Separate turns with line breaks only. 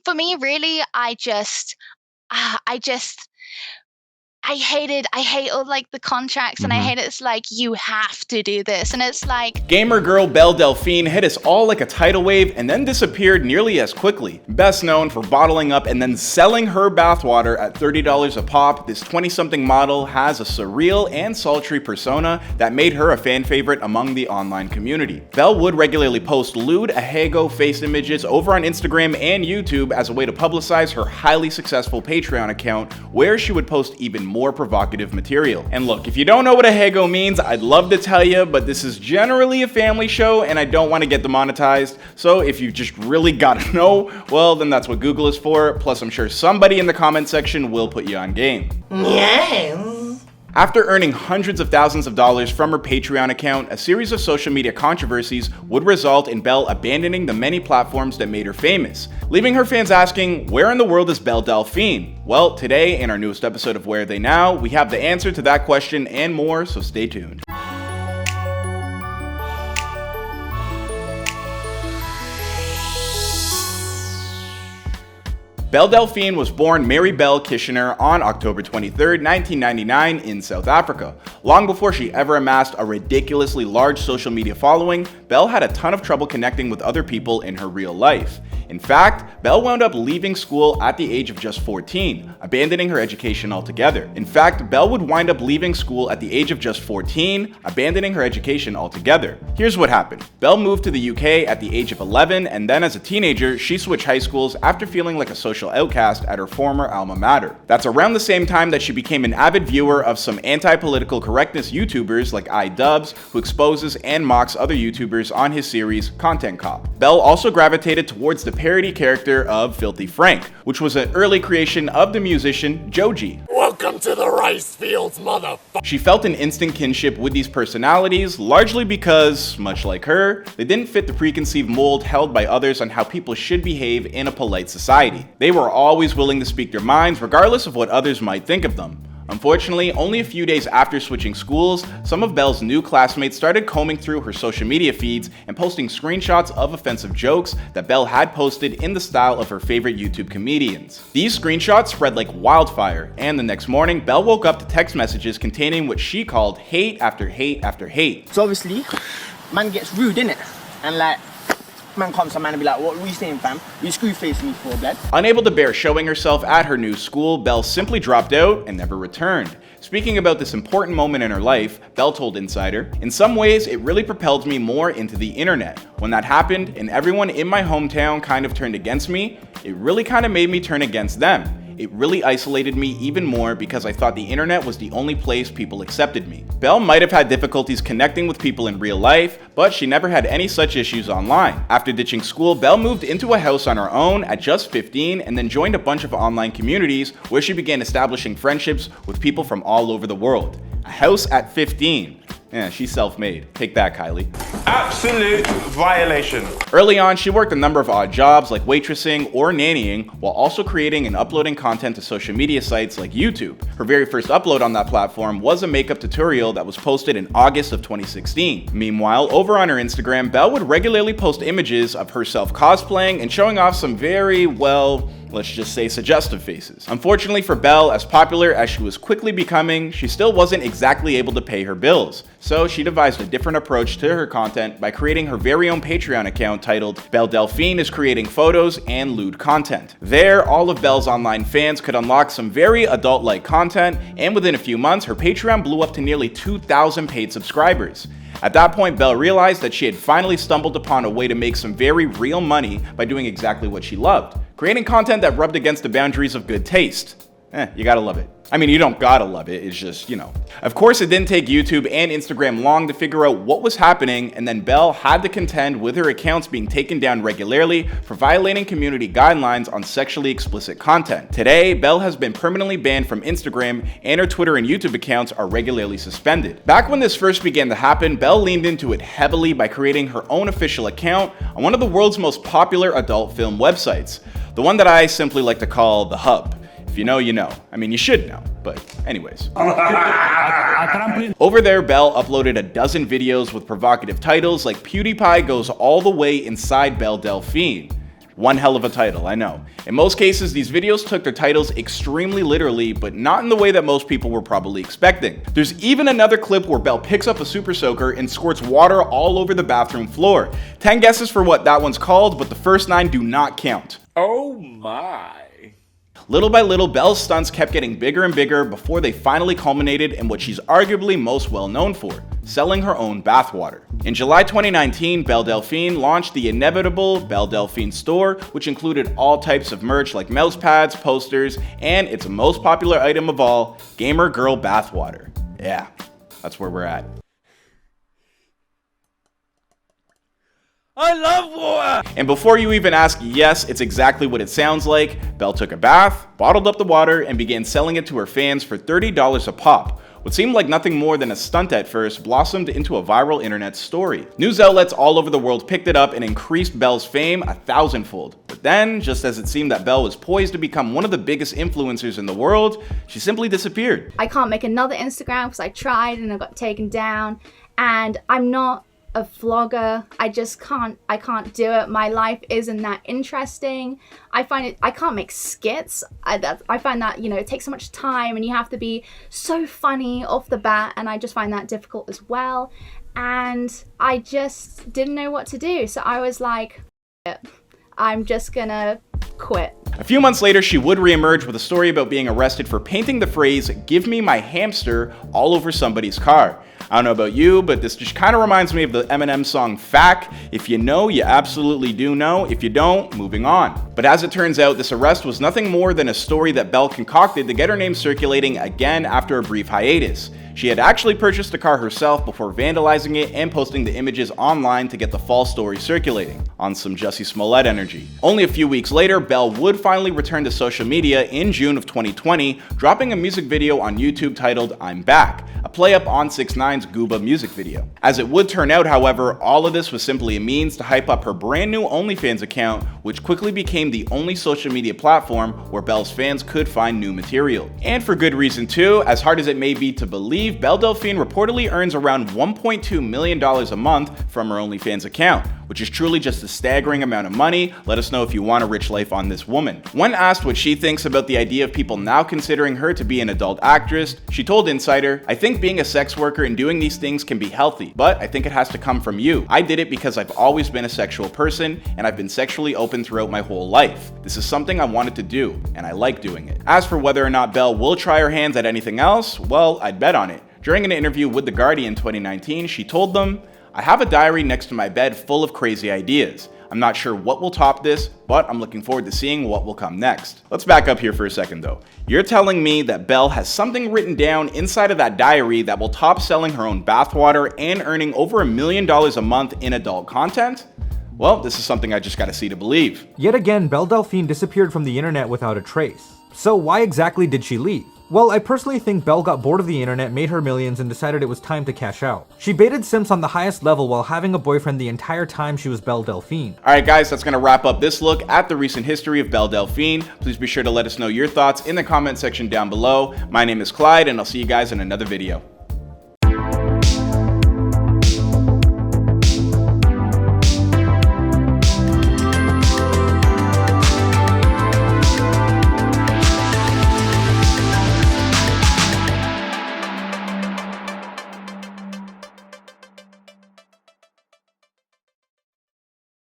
for me, really, I just I hate all like the contracts, and I hate it's like you have to do this, and it's like
Gamer girl Belle Delphine hit us all like a tidal wave and then disappeared nearly as quickly. Best known for bottling up and then selling her bathwater at $30 a pop, this 20-something model has a surreal and sultry persona that made her a fan favorite among the online community. Belle would regularly post lewd ahego face images over on Instagram and YouTube as a way to publicize her highly successful Patreon account, where she would post even more provocative material. And look, if you don't know what ahego means, I'd love to tell you, but this is generally a family show and I don't want to get demonetized, so if you just really gotta know, well then that's what Google is for, plus I'm sure somebody in the comment section will put you on game.
Yeah.
After earning hundreds of thousands of dollars from her Patreon account, a series of social media controversies would result in Belle abandoning the many platforms that made her famous, leaving her fans asking, where in the world is Belle Delphine? Well, today, in our newest episode of Where Are They Now, we have the answer to that question and more, so stay tuned. Belle Delphine was born Mary Belle Kitchener on October 23, 1999 in South Africa. Long before she ever amassed a ridiculously large social media following, Belle had a ton of trouble connecting with other people in her real life. In fact, Belle wound up leaving school at the age of just 14, abandoning her education altogether. Here's what happened. Belle moved to the UK at the age of 11, and then as a teenager, she switched high schools after feeling like a social outcast at her former alma mater. That's around the same time that she became an avid viewer of some anti-political correctness YouTubers like iDubbbz, who exposes and mocks other YouTubers on his series Content Cop. Belle also gravitated towards the parody character of Filthy Frank, which was an early creation of the musician Joji.
Welcome to the rice fields, motherfucker.
She felt an instant kinship with these personalities, largely because, much like her, they didn't fit the preconceived mold held by others on how people should behave in a polite society. They were always willing to speak their minds regardless of what others might think of them. Unfortunately, only a few days after switching schools, some of Belle's new classmates started combing through her social media feeds and posting screenshots of offensive jokes that Belle had posted in the style of her favorite YouTube comedians. These screenshots spread like wildfire, and the next morning, Belle woke up to text messages containing what she called hate after hate after hate.
So obviously, man gets rude, innit? And like, man comes to man and be like, what are we saying, fam? You screw face me for, blood.
Unable to bear showing herself at her new school, Belle simply dropped out and never returned. Speaking about this important moment in her life, Belle told Insider, "In some ways, it really propelled me more into the internet. When that happened and everyone in my hometown kind of turned against me, it really kind of made me turn against them. It really isolated me even more because I thought the internet was the only place people accepted me." Belle might have had difficulties connecting with people in real life, but she never had any such issues online. After ditching school, Belle moved into a house on her own at just 15 and then joined a bunch of online communities where she began establishing friendships with people from all over the world. A house at 15. Yeah, she's self-made. Take that, Kylie.
Absolute violation.
Early on, she worked a number of odd jobs like waitressing or nannying, while also creating and uploading content to social media sites like YouTube. Her very first upload on that platform was a makeup tutorial that was posted in August of 2016. Meanwhile, over on her Instagram, Belle would regularly post images of herself cosplaying and showing off some very, well, let's just say suggestive faces. Unfortunately for Belle, as popular as she was quickly becoming, she still wasn't exactly able to pay her bills. So she devised a different approach to her content by creating her very own Patreon account titled Belle Delphine is Creating Photos and Lewd Content. There, all of Belle's online fans could unlock some very adult-like content, and within a few months, her Patreon blew up to nearly 2,000 paid subscribers. At that point, Belle realized that she had finally stumbled upon a way to make some very real money by doing exactly what she loved: creating content that rubbed against the boundaries of good taste. You gotta love it. I mean, you don't gotta love it, it's just, you know. Of course, it didn't take YouTube and Instagram long to figure out what was happening, and then Belle had to contend with her accounts being taken down regularly for violating community guidelines on sexually explicit content. Today, Belle has been permanently banned from Instagram, and her Twitter and YouTube accounts are regularly suspended. Back when this first began to happen, Belle leaned into it heavily by creating her own official account on one of the world's most popular adult film websites, the one that I simply like to call The Hub. If you know, you know. I mean, you should know, but anyways. Over there, Belle uploaded a dozen videos with provocative titles like PewDiePie goes all the way inside Belle Delphine. One hell of a title, I know. In most cases, these videos took their titles extremely literally, but not in the way that most people were probably expecting. There's even another clip where Belle picks up a super soaker and squirts water all over the bathroom floor. 10 guesses for what that one's called, but the first 9 do not count.
Oh my.
Little by little, Belle's stunts kept getting bigger and bigger before they finally culminated in what she's arguably most well known for, selling her own bathwater. In July 2019, Belle Delphine launched the inevitable Belle Delphine store, which included all types of merch like mouse pads, posters, and its most popular item of all, gamer girl bathwater. Yeah, that's where we're at.
I love water!
And before you even ask, yes, it's exactly what it sounds like. Belle took a bath, bottled up the water, and began selling it to her fans for $30 a pop. What seemed like nothing more than a stunt at first blossomed into a viral internet story. News outlets all over the world picked it up and increased Belle's fame 1,000-fold. But then, just as it seemed that Belle was poised to become one of the biggest influencers in the world, she simply disappeared.
I can't make another Instagram because I tried and I got taken down, and I'm not a vlogger. I can't do it. My life isn't that interesting. I can't make skits. I find that, you know, it takes so much time and you have to be so funny off the bat, and I just find that difficult as well. And I just didn't know what to do. So I was like, I'm just gonna quit.
A few months later, she would reemerge with a story about being arrested for painting the phrase, "Give me my hamster," all over somebody's car. I don't know about you, but this just kind of reminds me of the Eminem song Fact. If you know, you absolutely do know. If you don't, moving on. But as it turns out, this arrest was nothing more than a story that Belle concocted to get her name circulating again after a brief hiatus. She had actually purchased the car herself before vandalizing it and posting the images online to get the false story circulating, on some Jussie Smollett energy. Only a few weeks later, Belle would finally return to social media in June of 2020, dropping a music video on YouTube titled "I'm Back," a play up on 6ix9ine's Gooba music video. As it would turn out, however, all of this was simply a means to hype up her brand new OnlyFans account, which quickly became the only social media platform where Belle's fans could find new material. And for good reason too. As hard as it may be to believe, Belle Delphine reportedly earns around $1.2 million a month from her OnlyFans account, which is truly just a staggering amount of money. Let us know if you want a rich life on this woman. When asked what she thinks about the idea of people now considering her to be an adult actress, she told Insider, "I think being a sex worker and doing these things can be healthy, but I think it has to come from you. I did it because I've always been a sexual person, and I've been sexually open throughout my whole life. This is something I wanted to do, and I like doing it." As for whether or not Belle will try her hands at anything else, well, I'd bet on it. During an interview with The Guardian in 2019, she told them, "I have a diary next to my bed full of crazy ideas. I'm not sure what will top this, but I'm looking forward to seeing what will come next." Let's back up here for a second though. You're telling me that Belle has something written down inside of that diary that will top selling her own bathwater and earning over $1 million a month in adult content? Well, this is something I just gotta see to believe.
Yet again, Belle Delphine disappeared from the internet without a trace. So why exactly did she leave? Well, I personally think Belle got bored of the internet, made her millions, and decided it was time to cash out. She baited simps on the highest level while having a boyfriend the entire time she was Belle Delphine.
Alright guys, that's gonna wrap up this look at the recent history of Belle Delphine. Please be sure to let us know your thoughts in the comment section down below. My name is Clyde, and I'll see you guys in another video.